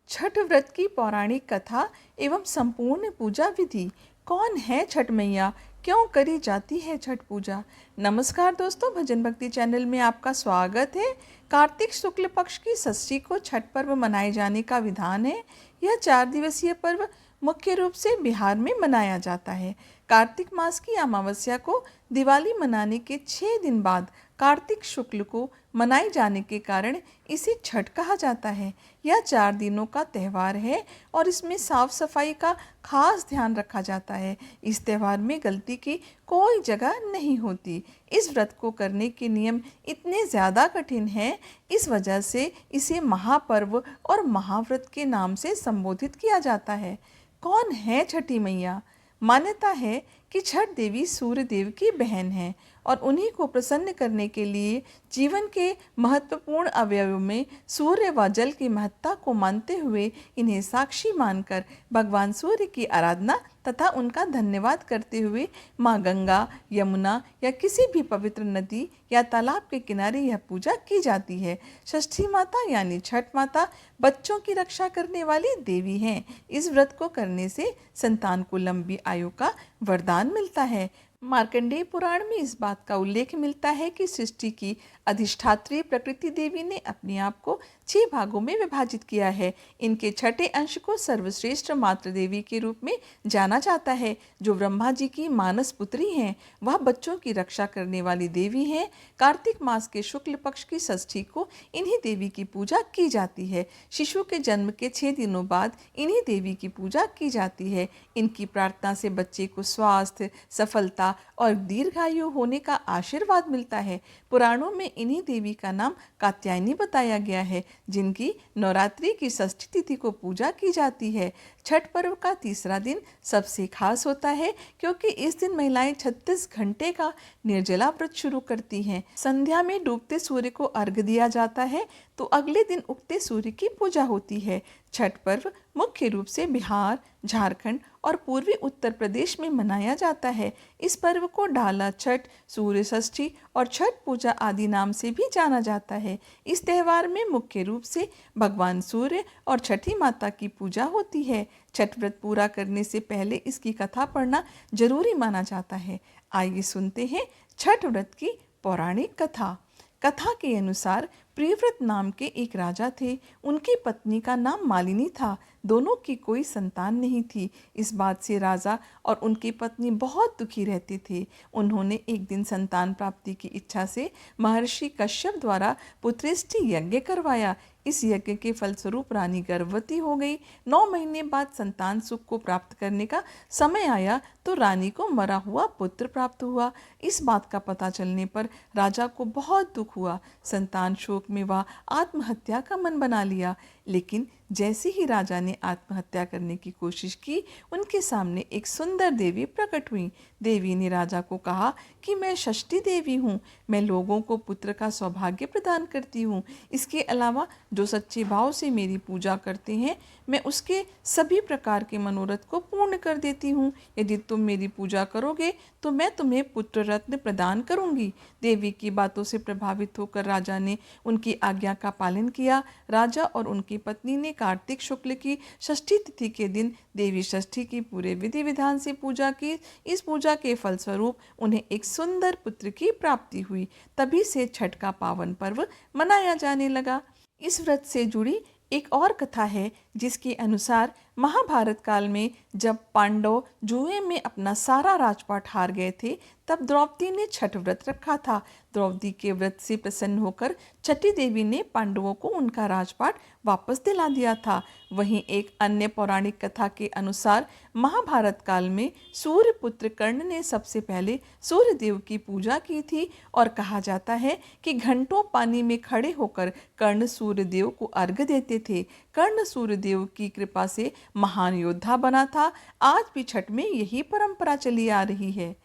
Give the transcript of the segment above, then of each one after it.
छठ व्रत की पौराणिक कथा एवं संपूर्ण पूजा विधि। कौन है छठ मैया, क्यों करी जाती है छठ पूजा। नमस्कार दोस्तों, भजन भक्ति चैनल में आपका स्वागत है। कार्तिक शुक्ल पक्ष की षष्ठी को छठ पर्व मनाए जाने का विधान है। यह 4 दिवसीय पर्व मुख्य रूप से बिहार में मनाया जाता है। कार्तिक मास की अमावस्या को दिवाली मनाने के 6 दिन बाद कार्तिक शुक्ल को मनाए जाने के कारण इसे छठ कहा जाता है। यह 4 दिनों का त्यौहार है और इसमें साफ सफाई का खास ध्यान रखा जाता है। इस त्यौहार में गलती की कोई जगह नहीं होती। इस व्रत को करने के नियम इतने ज़्यादा कठिन हैं, इस वजह से इसे महापर्व और महाव्रत के नाम से संबोधित किया जाता है। कौन है छठी मैया। मान्यता है कि छठ देवी सूर्य देव की बहन है और उन्हीं को प्रसन्न करने के लिए जीवन के महत्वपूर्ण अवयवों में सूर्य व जल की महत्ता को मानते हुए इन्हें साक्षी मानकर भगवान सूर्य की आराधना तथा उनका धन्यवाद करते हुए माँ गंगा, यमुना या किसी भी पवित्र नदी या तालाब के किनारे यह पूजा की जाती है। षष्ठी माता यानी छठ माता बच्चों की रक्षा करने वाली देवी हैं। इस व्रत को करने से संतान को लंबी आयु का वरदान मिलता है। मार्कंडेय पुराण में इस बात का उल्लेख मिलता है कि सृष्टि की अधिष्ठात्री प्रकृति देवी ने अपने आप को 6 भागों में विभाजित किया है। इनके छठे अंश को सर्वश्रेष्ठ मातृ देवी के रूप में जाना जाता है, जो ब्रह्मा जी की मानस पुत्री हैं। वह बच्चों की रक्षा करने वाली देवी हैं। कार्तिक मास के शुक्ल पक्ष की षष्ठी को इन्हीं देवी की पूजा की जाती है। शिशु के जन्म के 6 दिनों बाद इन्हीं देवी की पूजा की जाती है। इनकी प्रार्थना से बच्चे को स्वास्थ्य, सफलता और दीर्घायु होने का आशीर्वाद मिलता है। पुराणों में इन्हीं देवी का नाम कात्यायनी बताया गया है, जिनकी नवरात्रि की षष्ठी तिथि को पूजा की जाती है। छठ पर्व का तीसरा दिन सबसे खास होता है, क्योंकि इस दिन महिलाएं 36 घंटे का निर्जला व्रत शुरू करती हैं। संध्या में डूबते सूर्य को अर्घ्य दिया जाता है, तो अगले दिन उगते सूर्य की पूजा होती है। छठ पर्व मुख्य रूप से बिहार, झारखंड और पूर्वी उत्तर प्रदेश में मनाया जाता है। इस पर्व को डाला छठ, सूर्य षष्ठी और छठ पूजा आदि नाम से भी जाना जाता है। इस त्यौहार में मुख्य रूप से भगवान सूर्य और छठी माता की पूजा होती है। छठ व्रत पूरा करने से पहले इसकी कथा पढ़ना जरूरी माना जाता है। आइए सुनते हैं छठ व्रत की पौराणिक कथा। कथा के अनुसार प्रियव्रत नाम के एक राजा थे। उनकी पत्नी का नाम मालिनी था। दोनों की कोई संतान नहीं थी। इस बात से राजा और उनकी पत्नी बहुत दुखी रहते थे। उन्होंने एक दिन संतान प्राप्ति की इच्छा से महर्षि कश्यप द्वारा पुत्रेष्टि यज्ञ करवाया। इस यज्ञ के फलस्वरूप रानी गर्भवती हो गई। 9 महीने बाद संतान सुख को प्राप्त करने का समय आया तो रानी को मरा हुआ पुत्र प्राप्त हुआ। इस बात का पता चलने पर राजा को बहुत दुख हुआ। संतान शोक में वह आत्महत्या का मन बना लिया। लेकिन जैसे ही राजा ने आत्महत्या करने की कोशिश की, उनके सामने एक सुंदर देवी प्रकट हुई। देवी ने राजा को कहा कि मैं षष्ठी देवी हूँ। मैं लोगों को पुत्र का सौभाग्य प्रदान करती हूँ। इसके अलावा जो सच्चे भाव से मेरी पूजा करते हैं, मैं उसके सभी प्रकार के मनोरथ को पूर्ण कर देती हूँ। यदि तुम मेरी पूजा करोगे तो मैं तुम्हें पुत्र रत्न प्रदान करूँगी। देवी की बातों से प्रभावित होकर राजा ने उनकी आज्ञा का पालन किया। राजा और उनकी पत्नी ने कार्तिक शुक्ल की षष्ठी तिथि के दिन देवी षष्ठी की पूरे विधि विधान से पूजा की। इस पूजा के फलस्वरूप उन्हें एक सुंदर पुत्र की प्राप्ति हुई। तभी से छठ का पावन पर्व मनाया जाने लगा। इस व्रत से जुड़ी एक और कथा है, जिसके अनुसार महाभारत काल में जब पांडव जुए में अपना सारा राजपाट हार गए थे, तब द्रौपदी ने छठ व्रत रखा था। द्रौपदी के व्रत से प्रसन्न होकर छठी देवी ने पांडवों को उनका राजपाट वापस दिला दिया था। वहीं एक अन्य पौराणिक कथा के अनुसार महाभारत काल में सूर्य पुत्र कर्ण ने सबसे पहले सूर्य देव की पूजा की थी और कहा जाता है कि घंटों पानी में खड़े होकर कर्ण सूर्य देव को अर्घ्य देते थे। कर्ण सूर्य देव की कृपा से महान योद्धा बना था। आज भी छठ में यही परंपरा चली आ रही है।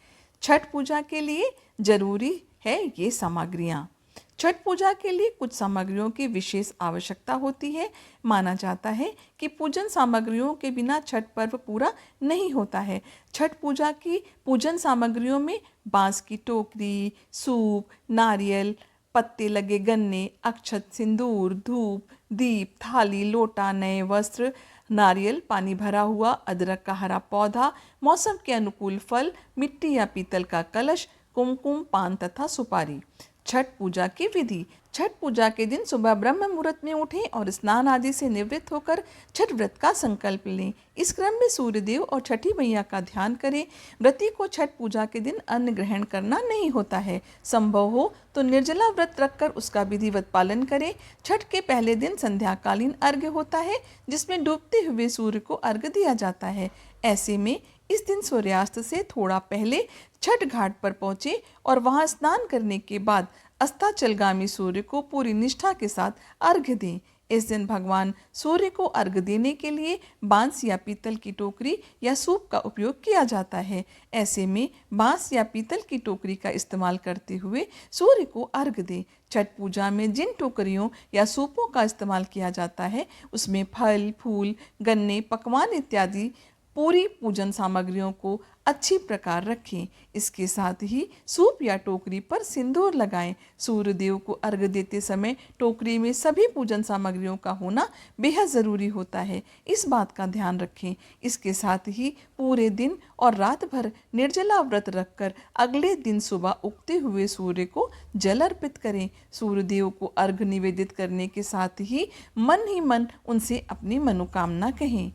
छठ पूजा के लिए जरूरी है ये सामग्रियाँ। छठ पूजा के लिए कुछ सामग्रियों की विशेष आवश्यकता होती है। माना जाता है कि पूजन सामग्रियों के बिना छठ पर्व पूरा नहीं होता है। छठ पूजा की पूजन सामग्रियों में बांस की टोकरी, सूप, नारियल, पत्ते लगे गन्ने, अक्षत, सिंदूर, धूप, दीप, थाली, लोटा, नए वस्त्र, नारियल, पानी भरा हुआ, अदरक का हरा पौधा, मौसम के अनुकूल फल, मिट्टी या पीतल का कलश, कुमकुम, पान तथा सुपारी। छठ पूजा की विधि। छठ पूजा के दिन सुबह ब्रह्म मुहूर्त में उठें और स्नान आदि से निवृत्त होकर छठ व्रत का संकल्प लें। इस क्रम में सूर्यदेव और छठी मैया का ध्यान करें। व्रती को छठ पूजा के दिन अन्न ग्रहण करना नहीं होता है। संभव हो तो निर्जला व्रत रखकर उसका विधिवत पालन करें। छठ के पहले दिन संध्याकालीन अर्घ्य होता है, जिसमें डूबते हुए सूर्य को अर्घ्य दिया जाता है। ऐसे में इस दिन सूर्यास्त से थोड़ा पहले छठ घाट पर पहुँचे और वहां स्नान करने के बाद अस्ताचलगामी सूर्य को पूरी निष्ठा के साथ अर्घ्य दें। इस दिन भगवान सूर्य को अर्घ्य देने के लिए बांस या पीतल की टोकरी या सूप का उपयोग किया जाता है। ऐसे में बांस या पीतल की टोकरी का इस्तेमाल करते हुए सूर्य को अर्घ्य दें। छठ पूजा में जिन टोकरियों या सूपों का इस्तेमाल किया जाता है, उसमें फल, फूल, गन्ने, पकवान इत्यादि पूरी पूजन सामग्रियों को अच्छी प्रकार रखें। इसके साथ ही सूप या टोकरी पर सिंदूर लगाएं। सूर्यदेव को अर्घ्य देते समय टोकरी में सभी पूजन सामग्रियों का होना बेहद ज़रूरी होता है, इस बात का ध्यान रखें। इसके साथ ही पूरे दिन और रात भर निर्जला व्रत रखकर अगले दिन सुबह उगते हुए सूर्य को जल अर्पित करें। सूर्यदेव को अर्घ्य निवेदित करने के साथ ही मन उनसे अपनी मनोकामना कहें।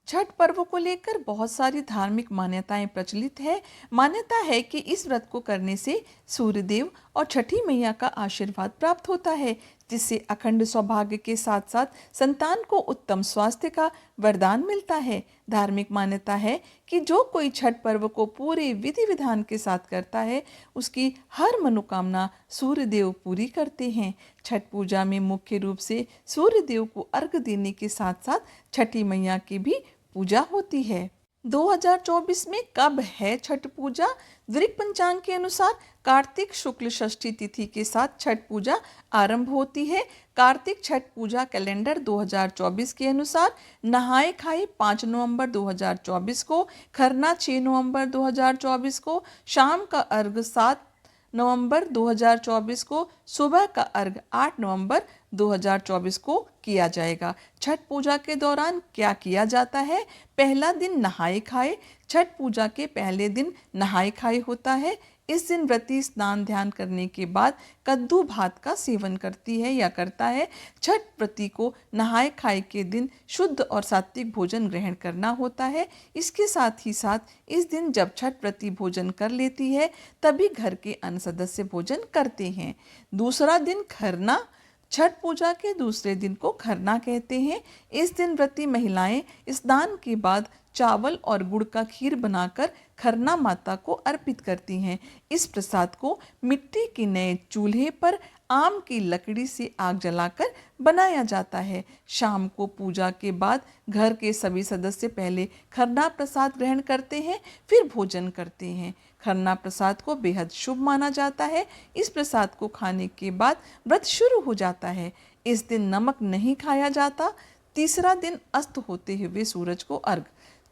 छठ पर्व को लेकर बहुत सारी धार्मिक मान्यताएं प्रचलित है। मान्यता है कि इस व्रत को करने से सूर्यदेव और छठी मैया का आशीर्वाद प्राप्त होता है, जिससे अखंड सौभाग्य के साथ साथ संतान को उत्तम स्वास्थ्य का वरदान मिलता है। धार्मिक मान्यता है कि जो कोई छठ पर्व को पूरे विधि विधान के साथ करता है, उसकी हर मनोकामना सूर्यदेव पूरी करते हैं। छठ पूजा में मुख्य रूप से सूर्यदेव को अर्घ्य देने के साथ साथ छठी मैया की भी पूजा होती है। 2024 में कब है छठ पूजा? वृश्चिक पंचांग के अनुसार कार्तिक शुक्ल षष्ठी तिथि के साथ छठ पूजा आरंभ होती है। कार्तिक छठ पूजा कैलेंडर 2024 के अनुसार नहाए खाए 5 नवंबर 2024 को, खरना 6 नवंबर 2024 को, शाम का अर्घ 7 नवंबर 2024 को, सुबह का अर्घ 8 नवंबर 2024 को किया जाएगा। छठ पूजा के दौरान क्या किया जाता है? पहला दिन नहाए खाए। छठ पूजा के पहले दिन नहाए खाए होता है। इस दिन व्रती स्नान ध्यान करने के बाद कद्दू भात का सेवन करती है या करता है। छठ व्रती को नहाए खाए के दिन शुद्ध और सात्विक भोजन ग्रहण करना होता है। इसके साथ ही साथ इस दिन जब छठ व्रती भोजन कर लेती है, तभी घर के अन्य सदस्य भोजन करते हैं। दूसरा दिन खरना। छठ पूजा के दूसरे दिन को खरना कहते हैं। इस दिन व्रती महिलाएं स्नान के बाद चावल और गुड़ का खीर बनाकर खरना माता को अर्पित करती हैं। इस प्रसाद को मिट्टी के नए चूल्हे पर आम की लकड़ी से आग जलाकर बनाया जाता है। शाम को पूजा के बाद घर के सभी सदस्य पहले खरना प्रसाद ग्रहण करते हैं, फिर भोजन करते हैं। खरना प्रसाद को बेहद शुभ माना जाता है। इस प्रसाद को खाने के बाद व्रत शुरू हो जाता है। इस दिन नमक नहीं खाया जाता। तीसरा दिन अस्त होते हुए सूरज को अर्घ।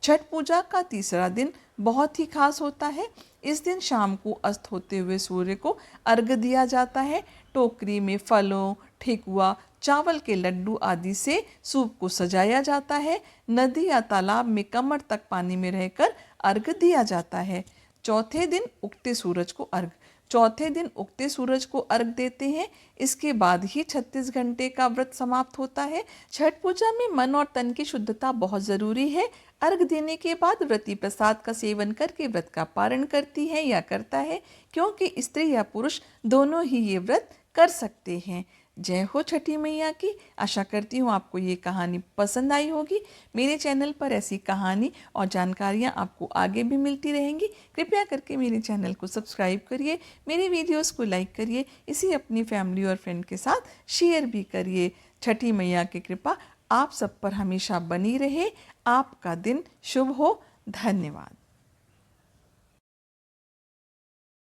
छठ पूजा का तीसरा दिन बहुत ही खास होता है। इस दिन शाम को अस्त होते हुए सूर्य को अर्घ्य दिया जाता है। टोकरी में फलों, ठेकुआ, चावल के लड्डू आदि से सूप को सजाया जाता है। नदी या तालाब में कमर तक पानी में रहकर अर्घ्य दिया जाता है। चौथे दिन उगते सूरज को अर्घ। चौथे दिन उगते सूरज को अर्घ देते हैं। इसके बाद ही 36 घंटे का व्रत समाप्त होता है। छठ पूजा में मन और तन की शुद्धता बहुत ज़रूरी है। अर्घ देने के बाद व्रती प्रसाद का सेवन करके व्रत का पारण करती है या करता है, क्योंकि स्त्री या पुरुष दोनों ही ये व्रत कर सकते हैं। जय हो छठी मैया की। आशा करती हूँ आपको ये कहानी पसंद आई होगी। मेरे चैनल पर ऐसी कहानी और जानकारियाँ आपको आगे भी मिलती रहेंगी। कृपया करके मेरे चैनल को सब्सक्राइब करिए, मेरे वीडियोस को लाइक करिए, इसे अपनी फैमिली और फ्रेंड के साथ शेयर भी करिए। छठी मैया की कृपा आप सब पर हमेशा बनी रहे। आपका दिन शुभ हो। धन्यवाद।